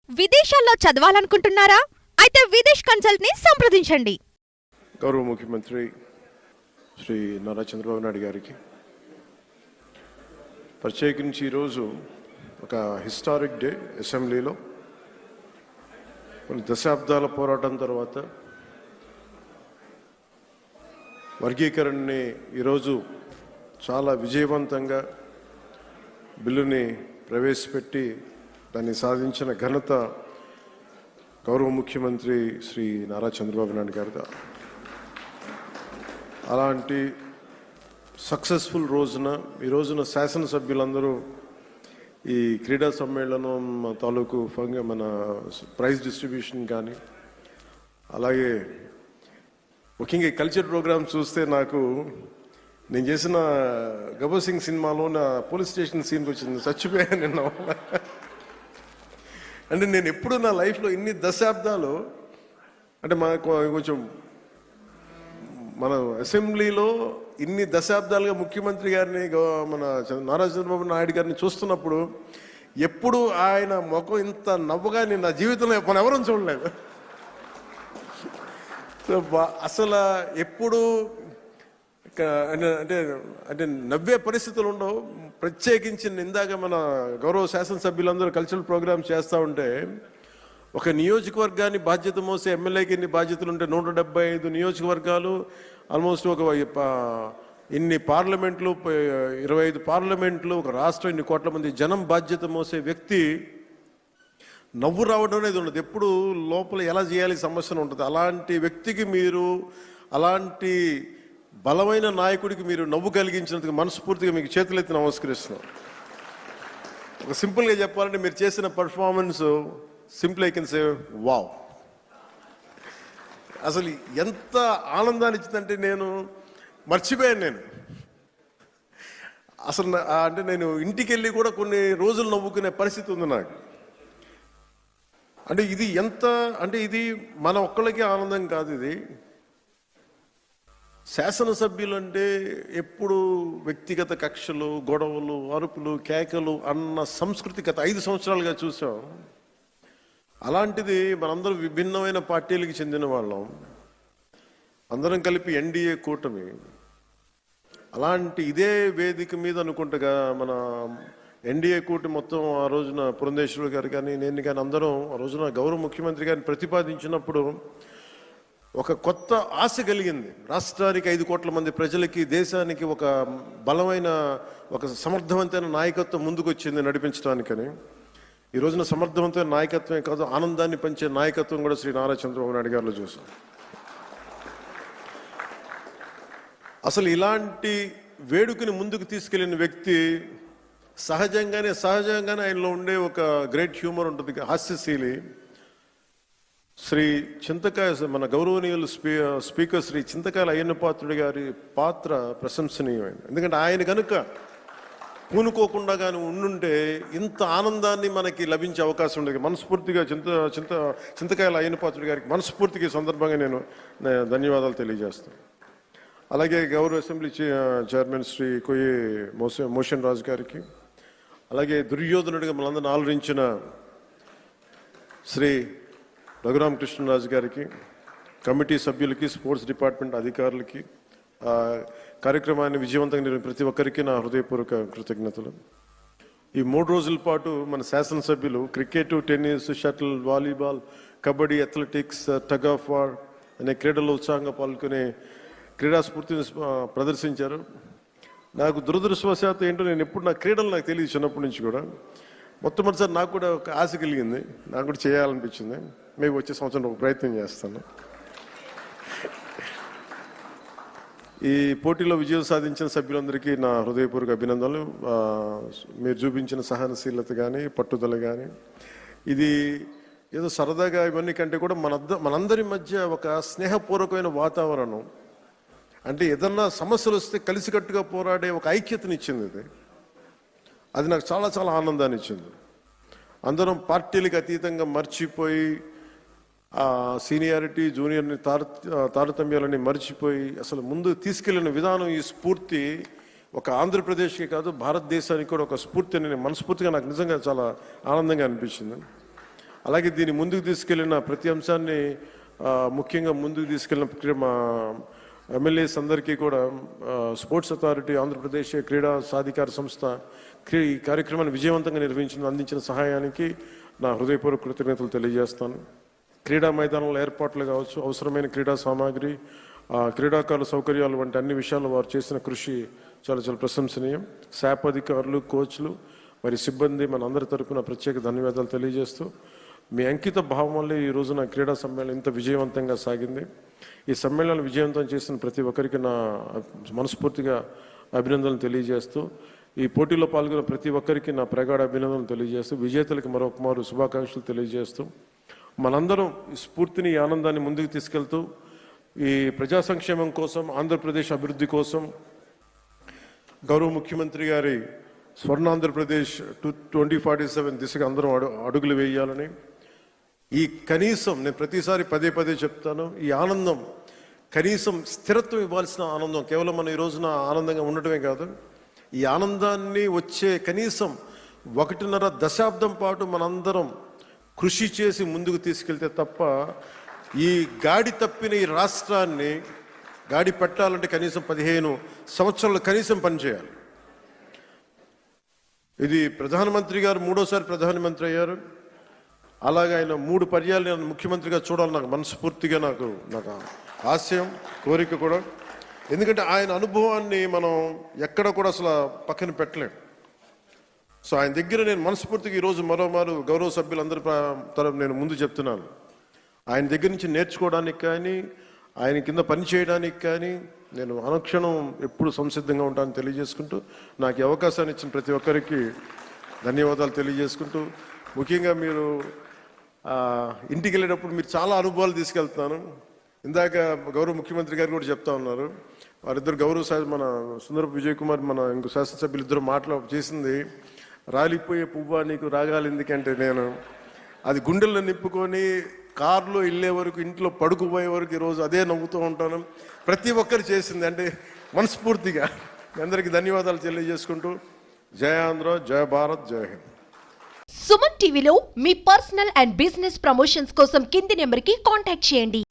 విదేశాల్లో చదవాలనుకుంటున్నారా? అయితే విదేశ్ కన్సల్ట్ ని సంప్రదించండి. గౌరవ ముఖ్యమంత్రి శ్రీ నారా చంద్రబాబు నాయుడు గారికి ప్రత్యేకించి ఈరోజు ఒక హిస్టారిక్ డే. అసెంబ్లీలో కొన్ని దశాబ్దాల పోరాటం తర్వాత వర్గీకరణని ఈరోజు చాలా విజయవంతంగా బిల్లుని ప్రవేశపెట్టి దాన్ని సాధించిన ఘనత గౌరవ ముఖ్యమంత్రి శ్రీ నారా చంద్రబాబు నాయుడు గారిదా. అలాంటి సక్సెస్ఫుల్ రోజున ఈ రోజున శాసనసభ్యులందరూ ఈ క్రీడా సమ్మేళనం తాలూకు మన ప్రైజ్ డిస్ట్రిబ్యూషన్ కానీ అలాగే ముఖ్యంగా ఈ కల్చర్ ప్రోగ్రామ్ చూస్తే నాకు నేను చేసిన గబ్బర్ సింగ్ సినిమాలో నా పోలీస్ స్టేషన్ సీన్కి వచ్చింది. చచ్చిపోయాను నిన్న. అంటే నేను ఎప్పుడు నా లైఫ్లో ఇన్ని దశాబ్దాలు అంటే మనకు కొంచెం మన అసెంబ్లీలో ఇన్ని దశాబ్దాలుగా ముఖ్యమంత్రి గారిని మన నారా చంద్రబాబు నాయుడు గారిని చూస్తున్నప్పుడు ఎప్పుడు ఆయన ముఖం ఇంత నవ్వుగా నేను నా జీవితంలో మనం ఎవరూ చూడలేదు. సో అసలు ఎప్పుడు అంటే అంటే నవ్వే పరిస్థితులు ఉండవు. ప్రత్యేకించి ఇందాక మన గౌరవ శాసనసభ్యులందరూ కల్చరల్ ప్రోగ్రామ్ చేస్తూ ఉంటే ఒక నియోజకవర్గాన్ని బాధ్యత మోసే ఎమ్మెల్యేకి ఇన్ని బాధ్యతలు ఉంటే 175 నియోజకవర్గాలు, ఆల్మోస్ట్ ఒక ఇన్ని పార్లమెంట్లు, 25 పార్లమెంట్లు, ఒక రాష్ట్రం, ఇన్ని కోట్ల మంది జనం బాధ్యత మోసే వ్యక్తి నవ్వు రావడం అనేది ఉండదు. ఎప్పుడు లోపల ఎలా చేయాలి సమస్యను ఉంటుంది. అలాంటి వ్యక్తికి మీరు, అలాంటి బలమైన నాయకుడికి మీరు నవ్వు కలిగించినందుకు మనస్ఫూర్తిగా మీకు చేతులెత్తి నమస్కరిస్తున్నాం. ఒక సింపుల్గా చెప్పాలంటే మీరు చేసిన performance simple I can say wow. అసలు ఎంత ఆనందాన్ని ఇచ్చిందంటే నేను మర్చిపోయాను. నేను అసలు అంటే నేను ఇంటికి వెళ్ళి కూడా కొన్ని రోజులు నవ్వుకునే పరిస్థితి ఉంది నాకు. అంటే ఇది ఎంత అంటే ఇది మన ఒక్కళ్ళకి ఆనందం కాదు. ఇది శాసనసభ్యులు అంటే ఎప్పుడు వ్యక్తిగత కక్షలు, గొడవలు, అరుపులు, కేకలు అన్న సంస్కృతి గత 5 సంవత్సరాలుగా చూసాం. అలాంటిది మనందరం విభిన్నమైన పార్టీలకు చెందిన వాళ్ళం, అందరం కలిపి ఎన్డీఏ కూటమి. అలాంటి ఇదే వేదిక మీద అనుకుంటగా మన ఎన్డీఏ కూటమి మొత్తం ఆ రోజున పురంధేశ్వరి గారు కానీ నేను కానీ అందరం ఆ రోజున గౌరవ ముఖ్యమంత్రి గారిని ప్రతిపాదించినప్పుడు ఒక కొత్త ఆశ కలిగింది. రాష్ట్రానికి 5 కోట్ల మంది ప్రజలకి, దేశానికి ఒక బలమైన, ఒక సమర్థవంతమైన నాయకత్వం ముందుకు వచ్చింది నడిపించడానికని. ఈ రోజున సమర్థవంతమైన నాయకత్వమే కాదు, ఆనందాన్ని పంచే నాయకత్వం కూడా శ్రీ నారా చంద్రబాబు నాయుడు గారిలో చూసాం. అసలు ఇలాంటి వేడుకని ముందుకు తీసుకెళ్లిన వ్యక్తి సహజంగానే ఆయనలో ఉండే ఒక గ్రేట్ హ్యూమర్ ఉంటుంది, హాస్యశీలి. శ్రీ చింతకాయ మన గౌరవనీయులు స్పీకర్ శ్రీ చింతకాయల అయ్యన్న పాత్రుడి గారి పాత్ర ప్రశంసనీయమైంది. ఎందుకంటే ఆయన కనుక పూనుకోకుండా కానీ ఉండుంటే ఇంత ఆనందాన్ని మనకి లభించే అవకాశం ఉండేది. మనస్ఫూర్తిగా చింతకాయల అయ్యన్న పాత్రుడి గారికి మనస్ఫూర్తిగా సందర్భంగా నేను ధన్యవాదాలు తెలియజేస్తాను. అలాగే గౌరవ అసెంబ్లీ చైర్మన్ శ్రీ కొయ్యి మోషన్ రాజు గారికి, అలాగే దుర్యోధనుడిగా మనందరిని ఆలోచించిన శ్రీ రఘురామకృష్ణరాజు గారికి, కమిటీ సభ్యులకి, స్పోర్ట్స్ డిపార్ట్మెంట్ అధికారులకి, కార్యక్రమాన్ని విజయవంతంగా నిర్వహించిన ప్రతి ఒక్కరికి నా హృదయపూర్వక కృతజ్ఞతలు. ఈ 3 రోజుల పాటు మన శాసనసభ్యులు cricket, tennis, shuttle, volleyball, kabaddi, athletics, tug of war అనే క్రీడల్లో ఉత్సాహంగా పాల్గొనే క్రీడా స్ఫూర్తిని ప్రదర్శించారు. నాకు దురదృష్టవశాత్తు ఏంటో నేను ఎప్పుడు నా క్రీడలు నాకు తెలియదు చిన్నప్పటి నుంచి కూడా. మొట్టమొదటిసారి నాకు కూడా ఒక ఆశ కలిగింది, నాకు కూడా చేయాలనిపించింది. మేము వచ్చే సంవత్సరం ఒక ప్రయత్నం చేస్తాను. ఈ పోటీలో విజయం సాధించిన సభ్యులందరికీ నా హృదయపూర్వక అభినందనలు. మీరు చూపించిన సహనశీలత కానీ, పట్టుదల కానీ, ఇది ఏదో సరదాగా ఇవన్నీ కంటే కూడా మనందరి మధ్య ఒక స్నేహపూర్వకమైన వాతావరణం, అంటే ఏదన్నా సమస్యలు వస్తే కలిసికట్టుగా పోరాడే ఒక ఐక్యతనిచ్చింది. అది నాకు చాలా చాలా ఆనందాన్ని ఇచ్చింది. అందరం పార్టీలకు అతీతంగా మర్చిపోయి సీనియారిటీ, జూనియర్ని తారతమ్యాలని మర్చిపోయి అసలు ముందు తీసుకెళ్లిన విధానం, ఈ స్ఫూర్తి ఒక ఆంధ్రప్రదేశ్కి కాదు భారతదేశానికి కూడా ఒక స్ఫూర్తి అని మనస్ఫూర్తిగా నాకు నిజంగా చాలా ఆనందంగా అనిపించింది. అలాగే దీన్ని ముందుకు తీసుకెళ్లిన ప్రతి అంశాన్ని ముఖ్యంగా ముందుకు తీసుకెళ్లిన మా ఎమ్మెల్యేస్ అందరికీ కూడా స్పోర్ట్స్ అథారిటీ ఆంధ్రప్రదేశ్ క్రీడా సాధికార సంస్థ ఈ కార్యక్రమాన్ని విజయవంతంగా అందించిన సహాయానికి నా హృదయపూర్వక కృతజ్ఞతలు తెలియజేస్తాను. క్రీడా మైదానంలో ఏర్పాట్లు కావచ్చు, అవసరమైన క్రీడా సామాగ్రి, క్రీడాకారుల సౌకర్యాలు వంటి అన్ని విషయాల్లో వారు చేసిన కృషి చాలా చాలా ప్రశంసనీయం. శాప్ అధికారులు, కోచ్లు, మరి సిబ్బంది మన అందరి తరపున ప్రత్యేక ధన్యవాదాలు తెలియజేస్తూ, మీ అంకిత భావం వల్లే ఈ రోజున క్రీడా సమ్మేళనం ఇంత విజయవంతంగా సాగింది. ఈ సమ్మేళనం విజయవంతం చేసిన ప్రతి ఒక్కరికి నా మనస్ఫూర్తిగా అభినందనలు తెలియజేస్తూ, ఈ పోటీలో పాల్గొన్న ప్రతి ఒక్కరికి నా ప్రగాఢ అభినందనలు తెలియజేస్తూ, విజేతలకు మరొకమారు శుభాకాంక్షలు తెలియజేస్తూ, మనందరం ఈ స్ఫూర్తిని, ఈ ఆనందాన్ని ముందుకు తీసుకెళ్తూ ఈ ప్రజా సంక్షేమం కోసం, ఆంధ్రప్రదేశ్ అభివృద్ధి కోసం గౌరవ ముఖ్యమంత్రి గారి స్వర్ణాంధ్రప్రదేశ్ 2047 దిశగా అందరం అడుగులు వేయాలని, ఈ కనీసం నేను ప్రతిసారి పదే పదే చెప్తాను, ఈ ఆనందం కనీసం స్థిరత్వం ఇవ్వాల్సిన ఆనందం, కేవలం మనం ఈ రోజున ఆనందంగా ఉండటమే కాదు, ఈ ఆనందాన్ని వచ్చే కనీసం 1.5 దశాబ్దం పాటు మనందరం కృషి చేసి ముందుకు తీసుకెళ్తే తప్ప ఈ గాడి తప్పిన ఈ రాష్ట్రాన్ని గాడి పెట్టాలంటే కనీసం 15 సంవత్సరాలు కనీసం పనిచేయాలి. ఇది ప్రధానమంత్రి గారు 3వ ప్రధానమంత్రి అయ్యారు. అలాగే ఆయన 3 పర్యాలు నేను ముఖ్యమంత్రిగా చూడాలి, నాకు మనస్ఫూర్తిగా నాకు ఆశయం, కోరిక కూడా. ఎందుకంటే ఆయన అనుభవాన్ని మనం ఎక్కడ కూడా అసలు పక్కన పెట్టలేం. సో ఆయన దగ్గర నేను మనస్ఫూర్తిగా ఈరోజు మరోమారు గౌరవ సభ్యులందరి తరపు నేను ముందు చెప్తున్నాను, ఆయన దగ్గర నుంచి నేర్చుకోవడానికి కానీ, ఆయన కింద పని చేయడానికి కానీ నేను అనుక్షణం ఎప్పుడు సంసిద్ధంగా ఉంటానని తెలియజేసుకుంటూ, నాకు ఈ అవకాశాన్ని ఇచ్చిన ప్రతి ఒక్కరికి ధన్యవాదాలు తెలియజేసుకుంటూ, ముఖ్యంగా మీరు ఇంటికి వెళ్ళేటప్పుడు మీరు చాలా అనుభవాలు తీసుకెళ్తున్నాను. ఇందాక గౌరవ ముఖ్యమంత్రి గారు కూడా చెప్తా ఉన్నారు, వారిద్దరు గౌరవ మన సుందరపు విజయ్ కుమార్, మన ఇంకో శాసనసభ్యులు ఇద్దరు చేసింది, రాలిపోయే పువ్వా నీకు రాగాలి ఎందుకంటే, నేను అది గుండెల్లో నింపుకొని కారులో వెళ్ళే వరకు, ఇంట్లో పడుకుపోయే వరకు ఈరోజు అదే నవ్వుతూ ఉంటాను. ప్రతి ఒక్కరు చేసింది అంటే మనస్ఫూర్తిగా మీ అందరికీ ధన్యవాదాలు తెలియజేసుకుంటూ, జయ ఆంధ్ర, జయ భారత్, జయ హింద్. సుమన్ టీవీలో మీ పర్సనల్ అండ్ బిజినెస్ ప్రమోషన్స్ కోసం కింది నెంబర్కి కాంటాక్ట్ చేయండి.